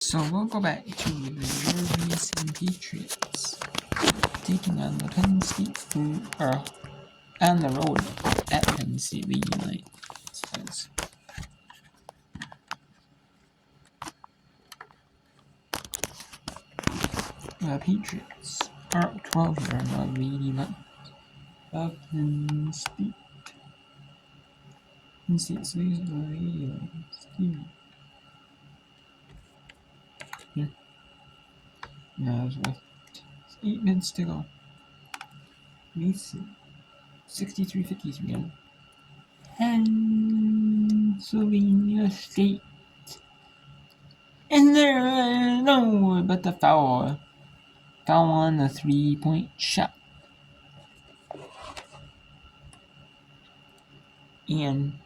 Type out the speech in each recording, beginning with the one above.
So we'll go back to the Nervies and Patriots taking on the Penn State or on the road at Penn State Lady Lions. The Patriots are up 12 here on the Lady Lions of Penn State. Penn State's losing the Lady Lions. Here. Now with 8 minutes to go. Mason. 63-53 on Pennsylvania State. And there, no, but the foul on the 3-point shot. And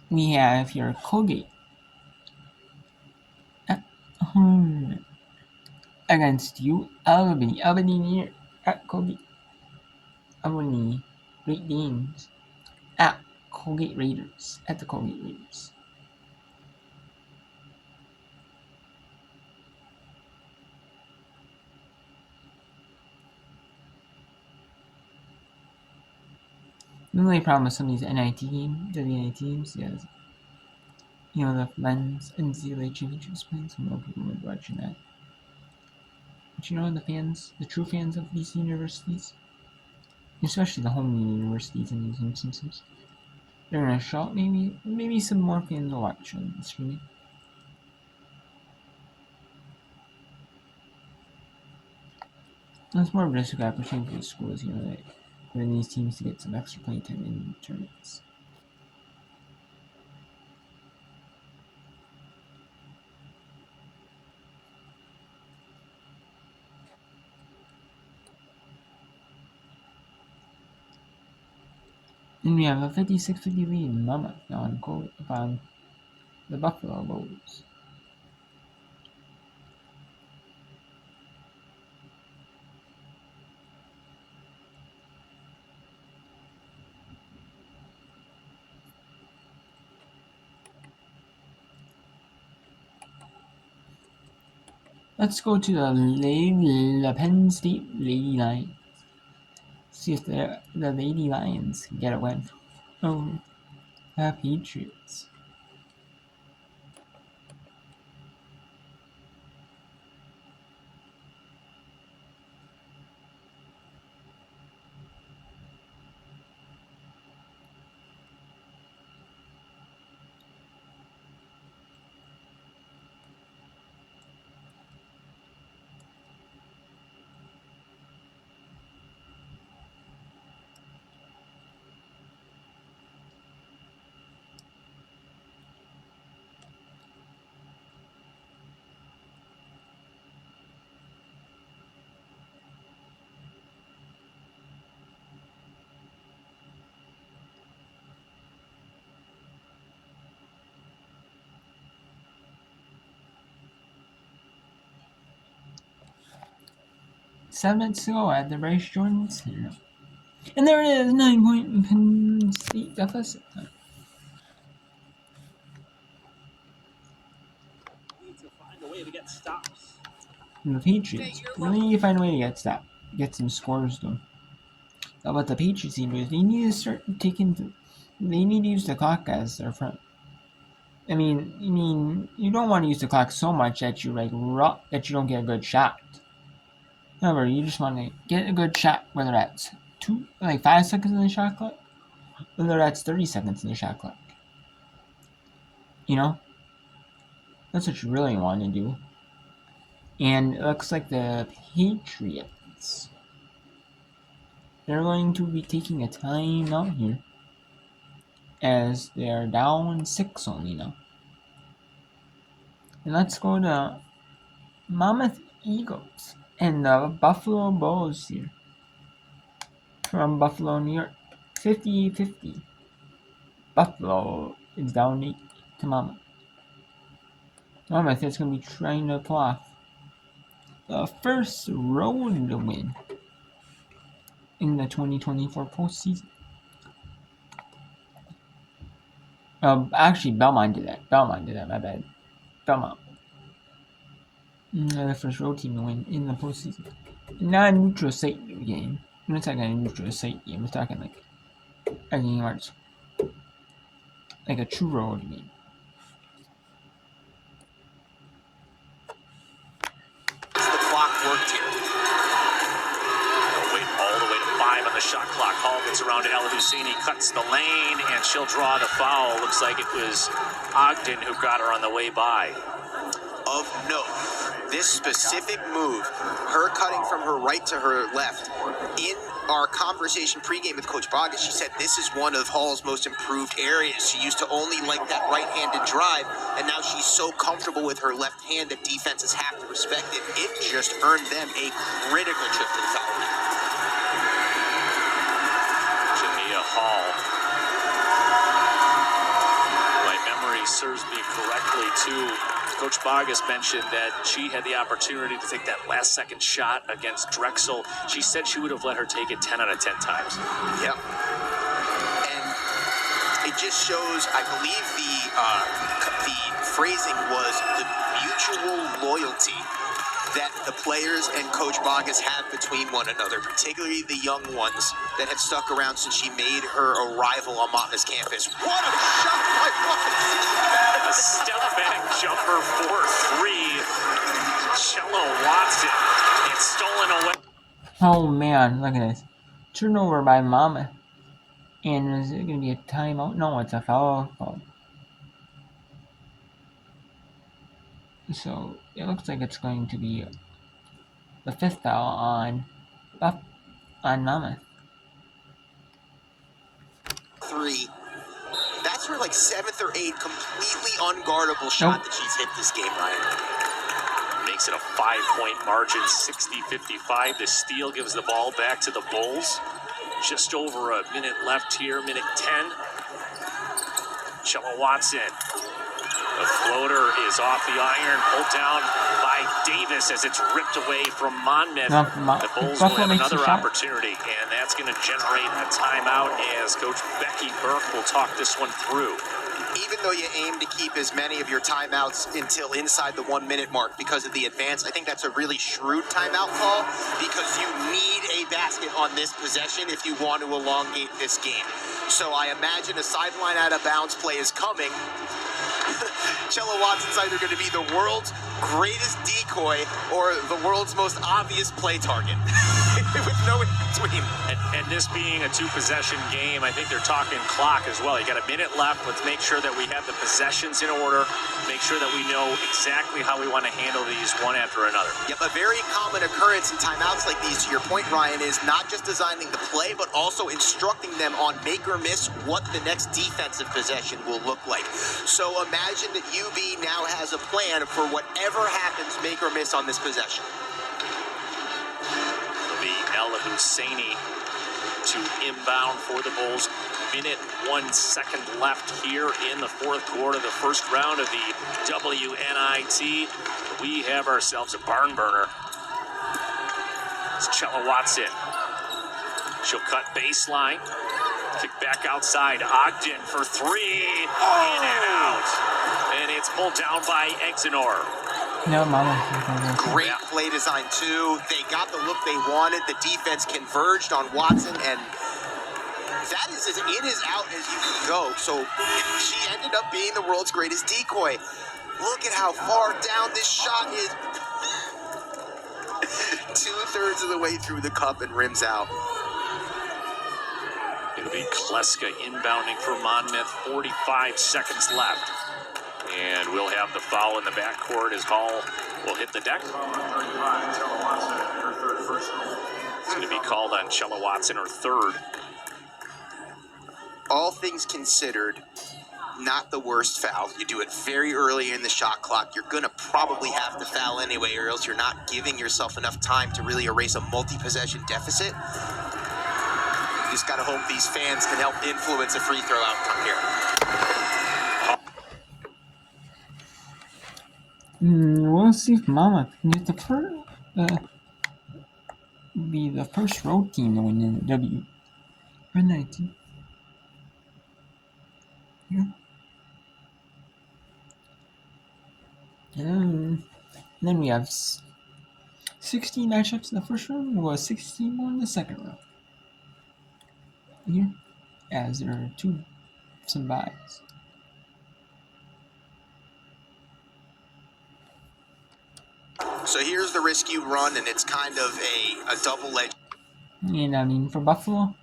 we have here Colgate at home against Albany. Albany near at Colgate. Albany Great Danes at Colgate Raiders. At the Colgate Raiders. The only problem with some of these NIT games is, the men's NCAA championships playing, so more people are watching that. But the true fans of these universities, especially the home universities in these instances, they're gonna shout. Maybe some more fans will watch on the streaming. It's more of just a good opportunity for the schools, for these teams to get some extra playing time in tournaments. And we have a 56-50 lead in Monmouth upon the Buffalo Bulls. Let's go to the Penn State Lady Lions. See if the Lady Lions can get a win over the Patriots. Seven minutes to go at the Bryce Jordan Center. And there it is, 9-point Penn State deficit. And the Patriots really need to find a way to get some scores done. What the Patriots need to do is they need to start they need to use the clock as their friend. I mean, you don't want to use the clock so much that you that you don't get a good shot. However, you just want to get a good shot, whether that's 5 seconds in the shot clock, whether that's 30 seconds in the shot clock. That's what you really want to do. And it looks like the Patriots, they're going to be taking a timeout here, as they are down 6 only now. And let's go to Monmouth Eagles and the Buffalo Bulls here. From Buffalo, New York. 50-50. Buffalo is down 8 to Monmouth. Monmouth is going to be trying to pull off the first road win in the 2024 postseason. Actually, Belmont did that. My bad. Belmont. The first road team to win in the postseason. Not a neutral site game. We're not talking a neutral site game. We're talking like a game where it's like a true road game. The clock worked here. They'll wait all the way to 5 on the shot clock. Hall gets around to El Husseini, cuts the lane, and she'll draw the foul. Looks like it was Ogden who got her on the way by. Of note, this specific move, her cutting from her right to her left, in our conversation pregame with Coach Bogus, she said this is one of Hall's most improved areas. She used to only like that right-handed drive, and now she's so comfortable with her left hand that defenses have to respect it. It just earned them a critical trip to the foul line. Jamia Hall. My memory serves me correctly, too. Coach Bogus mentioned that she had the opportunity to take that last-second shot against Drexel. She said she would have let her take it 10 out of 10 times. Yep. And it just shows, I believe the phrasing was the mutual loyalty that the players and Coach Bogus have between one another, particularly the young ones that have stuck around since she made her arrival on Monmouth's campus. What a shot by Watson! A step-back jumper for 3. Cello Watson. It's stolen away. Oh man, look at this. Turnover by Monmouth. And is it going to be a timeout? No, it's a foul call. So it looks like it's going to be the 5th foul on Monmouth. 3. That's her like 7th or 8th completely unguardable shot that she's hit this game, Ryan. Makes it a 5-point margin, 60-55. The steal gives the ball back to the Bulls. Just over a minute left here, minute 10. Cello Watson. The floater is off the iron, pulled down by Davis as it's ripped away from Monmouth. The Bulls will have another opportunity, and that's going to generate a timeout as Coach Becky Burke will talk this one through. Even though you aim to keep as many of your timeouts until inside the 1-minute mark because of the advance, I think that's a really shrewd timeout call because you need a basket on this possession if you want to elongate this game. So I imagine a sideline out of bounds play is coming. Cello Watson's either going to be the world's greatest decoy or the world's most obvious play target. With no in between. And this being a 2-possession game, I think they're talking clock as well. You got a minute left. Let's make sure that we have the possessions in order. Make sure that we know exactly how we want to handle these one after another. Yep, a very common occurrence in timeouts like these, to your point, Ryan, is not just designing the play, but also instructing them on make or miss what the next defensive possession will look like. So imagine that UB now has a plan for whatever happens, make or miss on this possession. It'll be El Husseini to inbound for the Bulls. Minute 1 second left here in the 4th quarter, the first round of the WNIT. We have ourselves a barn burner. It's Cello Watson. She'll cut baseline. Kick back outside. Ogden for 3. In and out. And it's pulled down by Exenor. No, Mama. Great play design, too. They got the look they wanted. The defense converged on Watson, and that is as in as out as you can go. So she ended up being the world's greatest decoy. Look at how far down this shot is. 2/3 of the way through the cup and rims out. It'll be Kleska inbounding for Monmouth. 45 seconds left. And we'll have the foul in the backcourt as Hall will hit the deck. It's going to be called on Cello Watson, her 3rd. All things considered, not the worst foul. You do it very early in the shot clock. You're going to probably have to foul anyway, or else you're not giving yourself enough time to really erase a multi-possession deficit. You just got to hope these fans can help influence a free throw outcome here. We'll see if Monmouth can get the first, be the first road team to win in the WNIT. Yeah. And then we have 16 matchups in the first round, and 16 more in the second round. Here, as there are some buys. So here's the risk you run, and it's kind of a double-edged. And I mean, for Buffalo,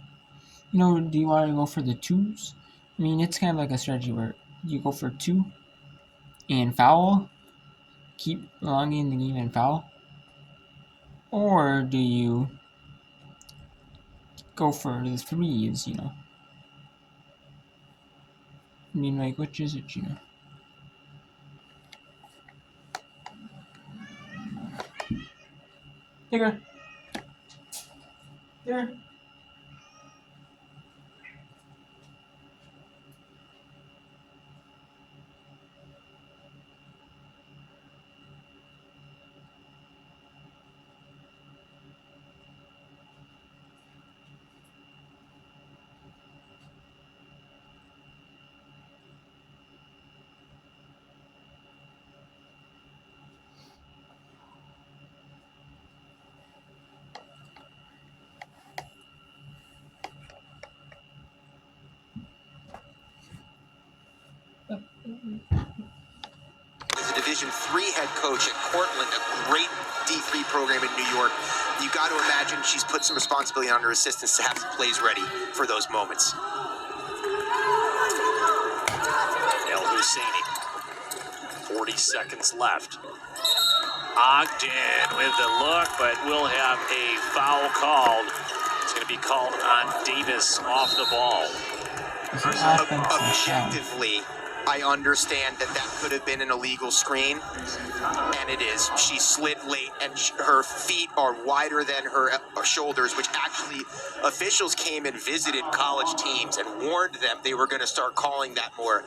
do you want to go for the twos? I mean, it's kind of like a strategy where you go for 2 and foul, keep prolonging the game and foul, or do you go for the threes? I mean, like, which is it? There. As a Division III head coach at Cortland, a great D3 program in New York, you got to imagine she's put some responsibility on her assistants to have some plays ready for those moments. El Husseini, 40 seconds left. Ogden with the look, but will have a foul called. It's going to be called on Davis off the ball. Objectively, I understand that could have been an illegal screen, and it is. She slid late, and her feet are wider than her shoulders, which actually officials came and visited college teams and warned them they were going to start calling that more.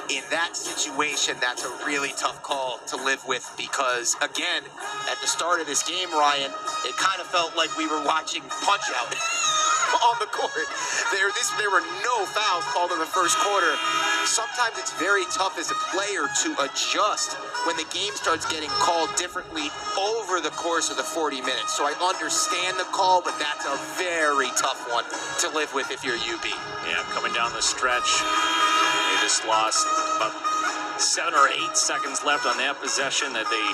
In that situation, that's a really tough call to live with because, again, at the start of this game, Ryan, it kind of felt like we were watching Punch-Out on the court. There were no fouls called in the first quarter. Sometimes it's very tough as a player to adjust when the game starts getting called differently over the course of the 40 minutes. So I understand the call, but that's a very tough one to live with if you're UB. Yeah, coming down the stretch, they just lost about 7 or 8 seconds left on that possession that they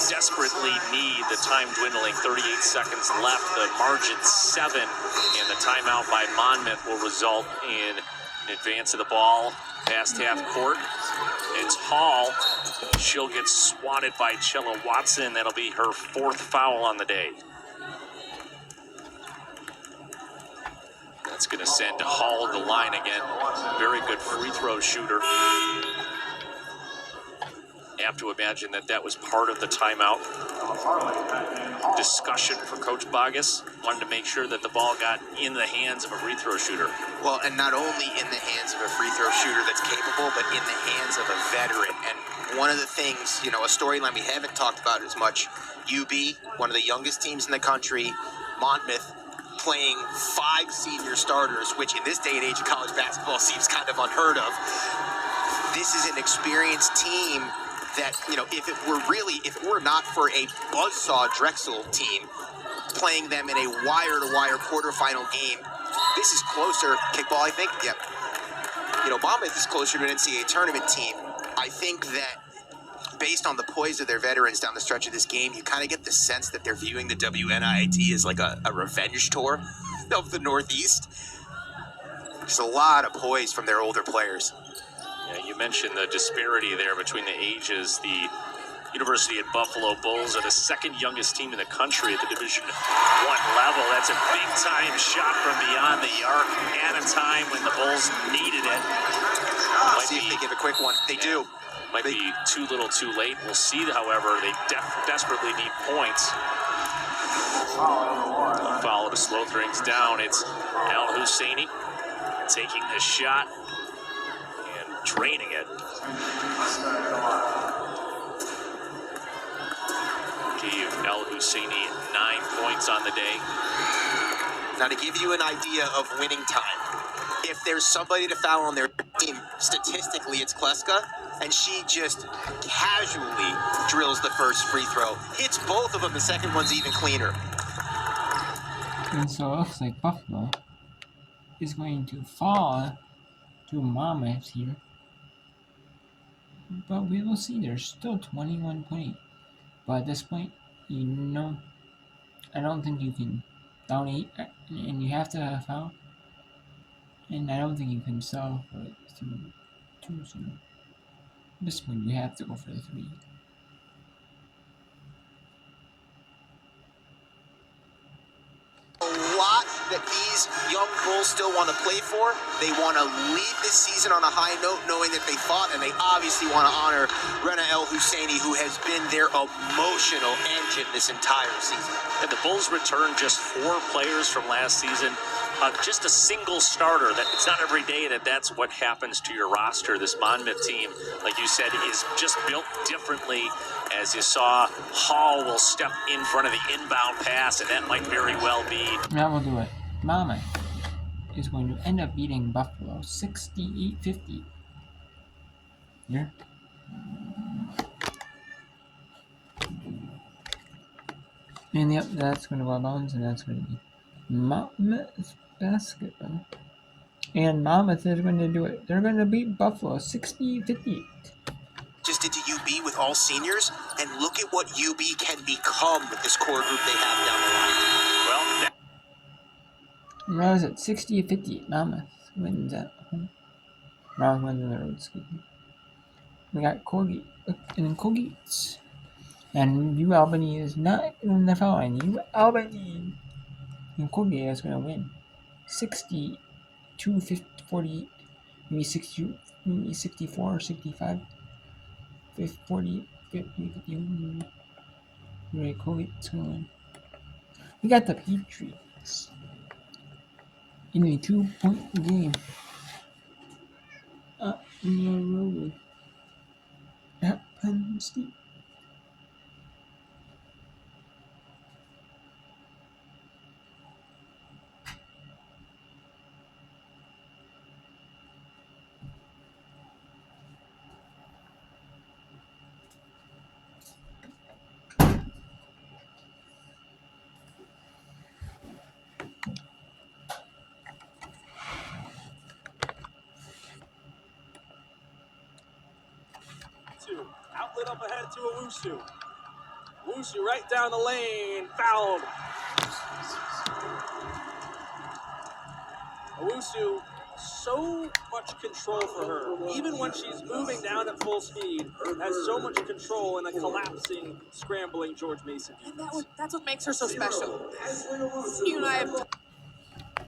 desperately need. The time dwindling, 38 seconds left, the margin 7, and the timeout by Monmouth will result in an advance of the ball past half court. It's Hall. She'll get swatted by Chella Watson. That'll be her 4th foul on the day. That's going to send Hall to the line again. Very good free throw shooter. I have to imagine that was part of the timeout discussion for Coach Bogus. Wanted to make sure that the ball got in the hands of a free throw shooter. Well, and not only in the hands of a free throw shooter that's capable, but in the hands of a veteran. And one of the things, a storyline we haven't talked about as much, UB, one of the youngest teams in the country, Monmouth, playing 5 senior starters, which in this day and age of college basketball seems kind of unheard of. This is an experienced team that, if it were not for a buzzsaw Drexel team playing them in a wire-to-wire quarterfinal game, this is closer, kickball, I think, yep. Monmouth is closer to an NCAA tournament team. I think that based on the poise of their veterans down the stretch of this game, you kind of get the sense that they're viewing the WNIT as like a revenge tour of the Northeast. There's a lot of poise from their older players. Yeah, you mentioned the disparity there between the ages. The University at Buffalo Bulls are the 2nd youngest team in the country at the Division I level. That's a big-time shot from beyond the arc at a time when the Bulls needed it. See if they give a quick one. They do. Might be too little too late. We'll see, however, they desperately need points. Foul to slow things down. It's El Husseini taking the shot and draining it. Gave El Husseini 9 points on the day. Now, to give you an idea of winning time, if there's somebody to foul on their team, statistically it's Kleska. and she just casually drills the first free throw. Hits both of them. The second one's even cleaner. And so it looks like Buffalo is going to fall to Monmouth here. But we will see. There's still 21 point. But at this point, you know, I don't think you can down 8, and you have to foul. And I don't think you can sell for it too soon. At this point, you have to go for the 3. A lot that these young Bulls still want to play for. They want to leave this season on a high note, knowing that they fought, and they obviously want to honor Rena El Husseini, who has been their emotional engine this entire season. And the Bulls returned just 4 players from last season. Just a single starter. That it's not every day that's what happens to your roster. This Monmouth team, like you said, is just built differently. As you saw, Hall will step in front of the inbound pass, and that might very well be. That will do it. Monmouth is going to end up beating Buffalo 68-50. Here. And yep, that's going to go out of bounds, and that's going to be Monmouth basketball. And Monmouth is going to do it. They're going to beat Buffalo 60-58. Just into UB with all seniors, and look at what UB can become with this core group they have down the line. Well, now is it 60-58? Monmouth wins at home. Wrong wins on the road, excuse me. We got Colgate, and then Colgate's. And U Albany is not in the foul line. U Albany and Colgate is going to win 62-48, maybe 62, maybe 64 or 65, 40, 50, 51. Right, Colgate's going to win. We got the Patriots in a 2-point game up in the road at Penn State. Outlet up ahead to Owusu. Owusu right down the lane, fouled. Owusu, so much control for her. Even when she's moving down at full speed, has so much control in a collapsing, scrambling George Mason. And that's what makes her so special. You and I have